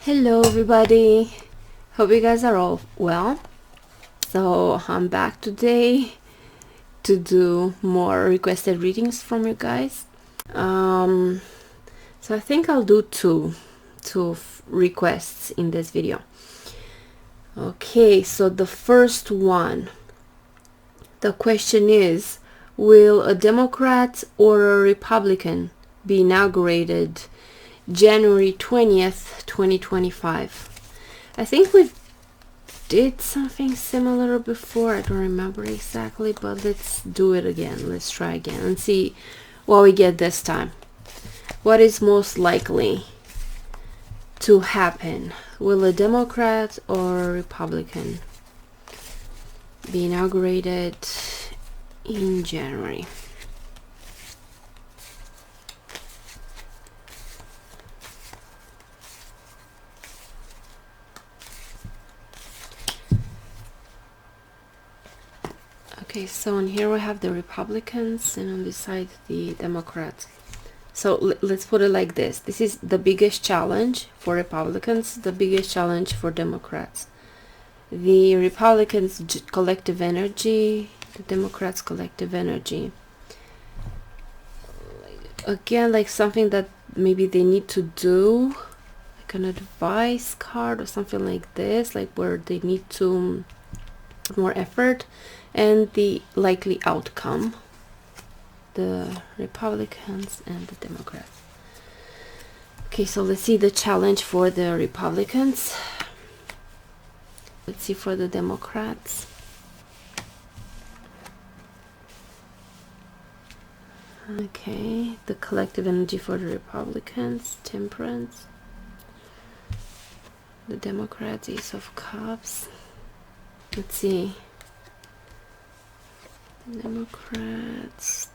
Hello everybody, hope you guys are all well. So I'm back today to do more requested readings from you guys. So I think I'll do two requests in this video. Okay, so the first one, the question is, will a Democrat or a Republican be inaugurated January 20th, 2025? I think we did something similar before. I don't remember exactly, but let's do it again. Let's try again and see what we get this time. What is most likely to happen? Will a Democrat or a Republican be inaugurated in January? Okay, so on here we have the Republicans and on this side the Democrats. So let's put it like this. This is the biggest challenge for Republicans, the biggest challenge for Democrats. The Republicans' collective energy, the Democrats' collective energy. Again, like something that maybe they need to do, like an advice card or something like this, like where they need to put more effort, and the likely outcome. The Republicans and the Democrats. Okay, so let's see the challenge for the Republicans. Let's see for the Democrats. Okay, the collective energy for the Republicans, temperance. The Democrats, Ace of Cups. Let's see. Democrats,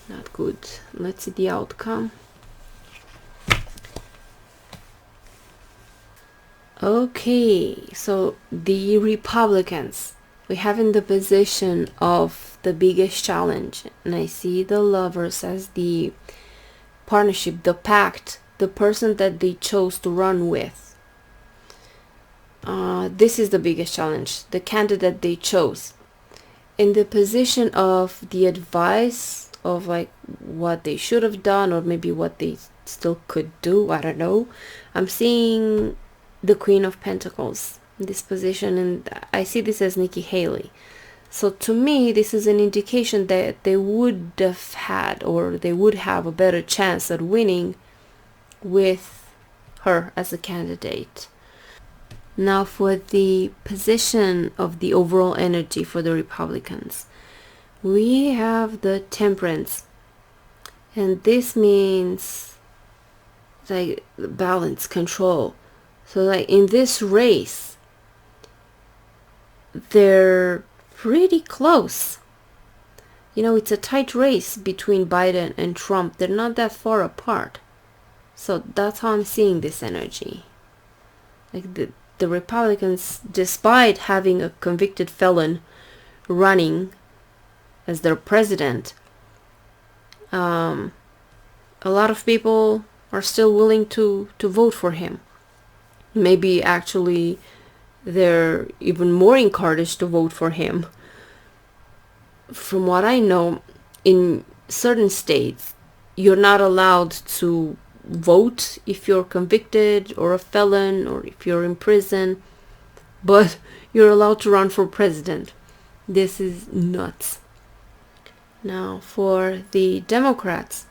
not good. Let's see the outcome. Okay, so the Republicans, we have in the position of the biggest challenge, and I see the Lovers as the partnership, the pact, the person that they chose to run with. This is the biggest challenge, the candidate they chose. In the position of the advice of like what they should have done, or maybe what they still could do, I don't know, I'm seeing the Queen of Pentacles in this position, and I see this as Nikki Haley. So to me, this is an indication that they would have had, or they would have a better chance at winning with her as a candidate. Now for the position of the overall energy for the Republicans, we have the Temperance, and this means like balance, control. So like in this race, they're pretty close. You know, it's a tight race between Biden and Trump. They're not that far apart. So that's how I'm seeing this energy. Like the Republicans, despite having a convicted felon running as their president, a lot of people are still willing to vote for him. Maybe actually they're even more encouraged to vote for him. From what I know, in certain states, you're not allowed to vote if you're convicted or a felon, or if you're in prison, but you're allowed to run for president. This is nuts. Now for the Democrats,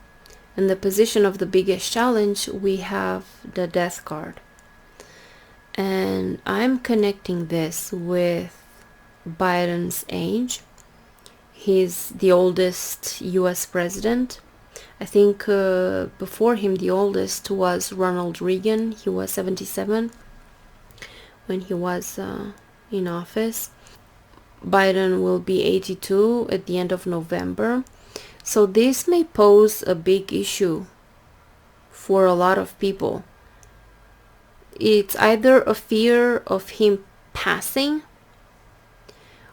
in the position of the biggest challenge, we have the Death card, and I'm connecting this with Biden's age. He's the oldest US president. I think before him the oldest was Ronald Reagan. He was 77 when he was in office. Biden will be 82 at the end of November. So this may pose a big issue for a lot of people. It's either a fear of him passing,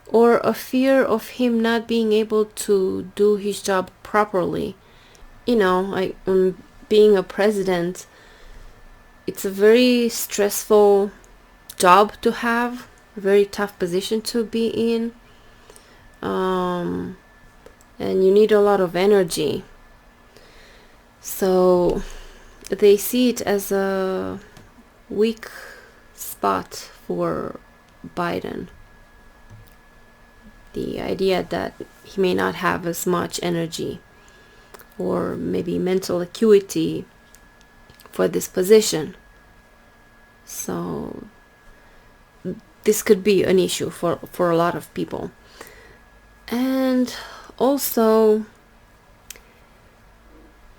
or a fear of him not being able to do his job properly. You know, like being a president, it's a very stressful job to have, a very tough position to be in, and you need a lot of energy. So they see it as a weak spot for Biden. The idea that he may not have as much energy or maybe mental acuity for this position. So this could be an issue for a lot of people. And also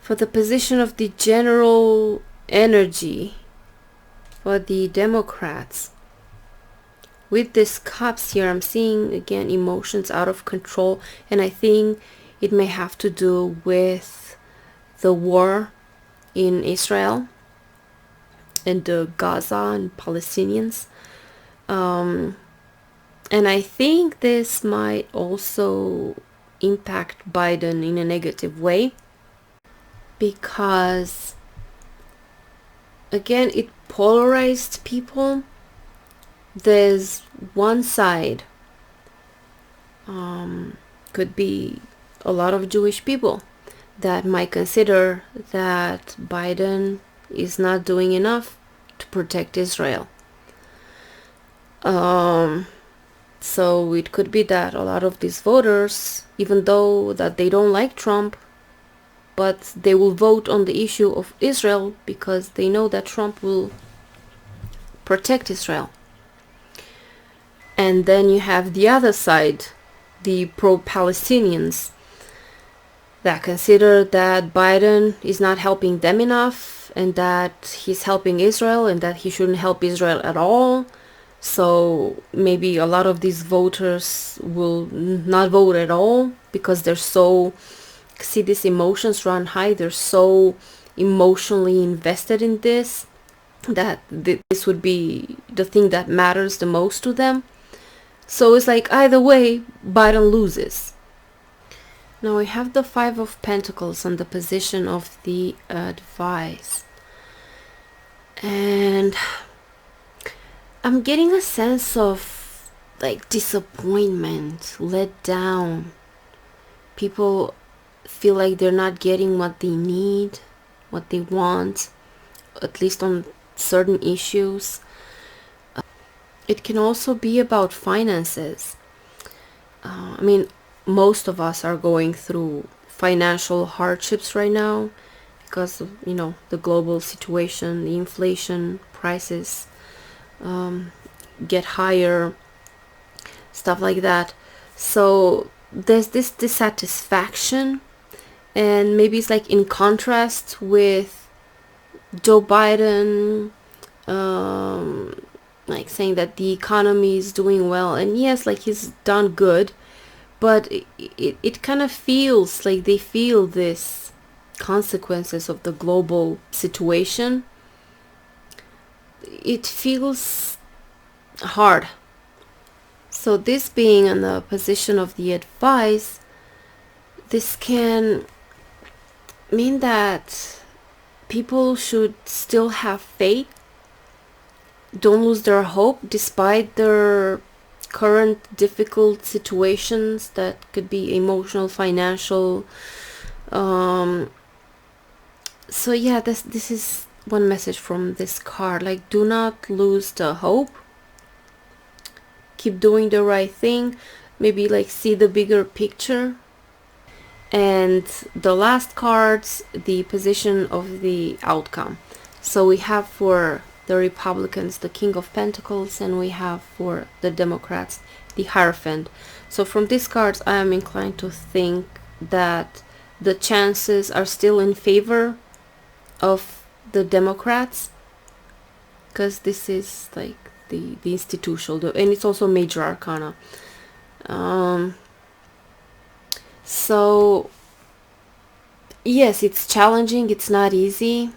for the position of the general energy for the Democrats. With these cups here, I'm seeing again emotions out of control, and I think it may have to do with the war in Israel and the Gaza and Palestinians. And I think this might also impact Biden in a negative way, because again, it polarized people. There's one side, could be a lot of Jewish people that might consider that Biden is not doing enough to protect Israel. So it could be that a lot of these voters, even though that they don't like Trump, but they will vote on the issue of Israel because they know that Trump will protect Israel. And then you have the other side, the pro-Palestinians, that consider that Biden is not helping them enough and that he's helping Israel and that he shouldn't help Israel at all. So maybe a lot of these voters will not vote at all because they're so, see, these emotions run high. They're so emotionally invested in this that this would be the thing that matters the most to them. So it's like either way, Biden loses. Now we have the Five of Pentacles on the position of the advice. And I'm getting a sense of like disappointment, let down. People feel like they're not getting what they need, what they want, at least on certain issues. It can also be about finances. I mean, most of us are going through financial hardships right now because of, the global situation, the inflation, prices get higher, stuff like that. So there's this dissatisfaction, and maybe it's like in contrast with Joe Biden, like saying that the economy is doing well, and yes, like he's done good, but it kind of feels like they feel this consequences of the global situation. It feels hard. So this being in the position of the advice, this can mean that people should still have faith, don't lose their hope despite their current difficult situations that could be emotional, financial. So yeah, this is one message from this card. Like, do not lose the hope. Keep doing the right thing. Maybe like see the bigger picture. And the last cards, the position of the outcome. So we have for the Republicans the King of Pentacles, and we have for the Democrats the Hierophant. So from these cards, I am inclined to think that the chances are still in favor of the Democrats, because this is like the institutional, and it's also major arcana. So yes, it's challenging, it's not easy,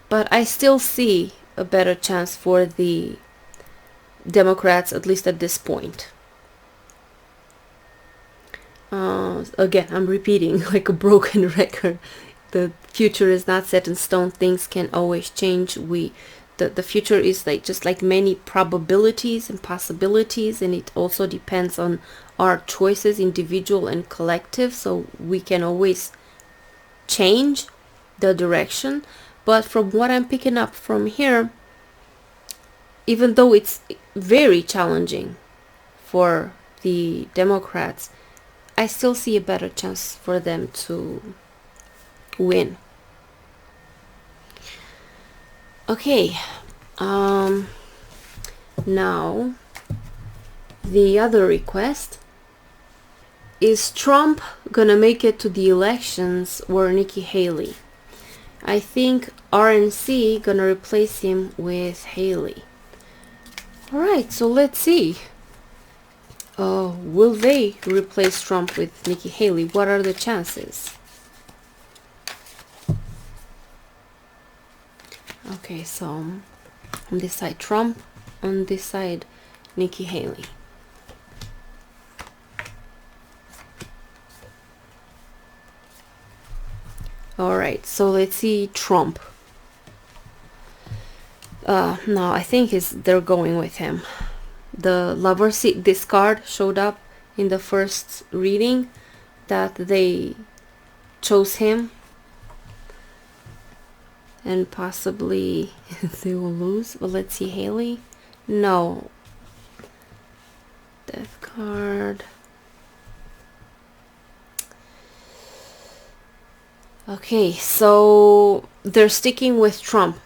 but I still see a better chance for the Democrats, at least at this point. Again, I'm repeating like a broken record. The future is not set in stone. Things can always change. The future is like just like many probabilities and possibilities, and it also depends on our choices, individual and collective, so we can always change the direction. But from what I'm picking up from here, even though it's very challenging for the Democrats, I still see a better chance for them to win. Okay, now the other request is Trump gonna make it to the elections or Nikki Haley? I think RNC gonna replace him with Haley. Alright, so let's see. Will they replace Trump with Nikki Haley? What are the chances? Okay, so on this side Trump, on this side Nikki Haley. Alright, so let's see Trump. No, I think they're going with him. The Lover's Seat, this card showed up in the first reading, that they chose him. And possibly they will lose. But let's see, Haley. No. Death card. Okay, so they're sticking with Trump.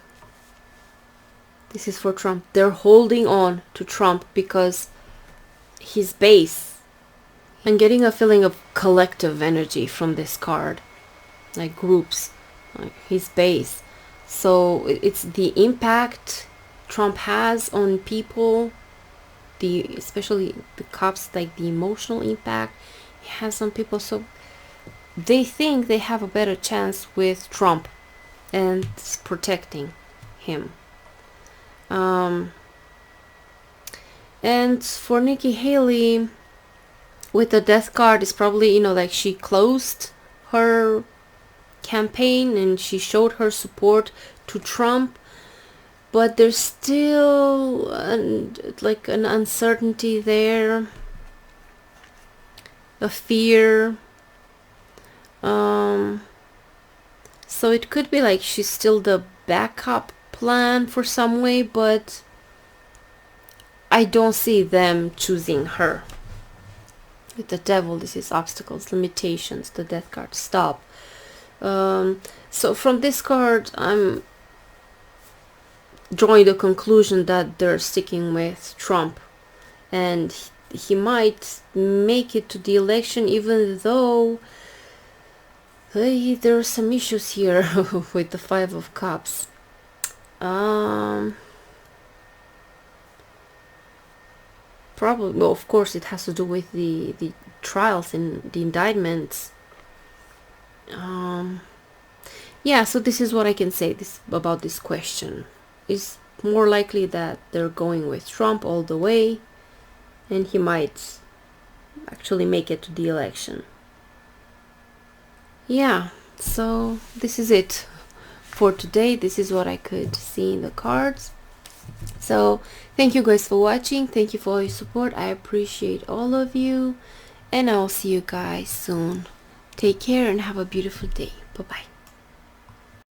This is for Trump. They're holding on to Trump because his base. I'm getting a feeling of collective energy from this card. Like groups. Like his base. So it's the impact Trump has on people, especially the cops, like the emotional impact he has on people. So they think they have a better chance with Trump and protecting him. And for Nikki Haley, with the death card, is probably, like she closed her campaign and she showed her support to Trump, but there's still like an uncertainty there, a fear. So it could be like she's still the backup plan for some way, but I don't see them choosing her. With the devil, this is obstacles, limitations, the death card, stop. So from this card, I'm drawing the conclusion that they're sticking with Trump, and he might make it to the election, even though there are some issues here with the Five of Cups. Probably, well, of course, it has to do with the trials and the indictments. Yeah, so this is what I can say about this question. It's more likely that they're going with Trump all the way, and he might actually make it to the election. Yeah, so this is it for today. This is what I could see in the cards. So thank you guys for watching. Thank you for all your support. I appreciate all of you, and I'll see you guys soon. Take care and have a beautiful day. Bye bye.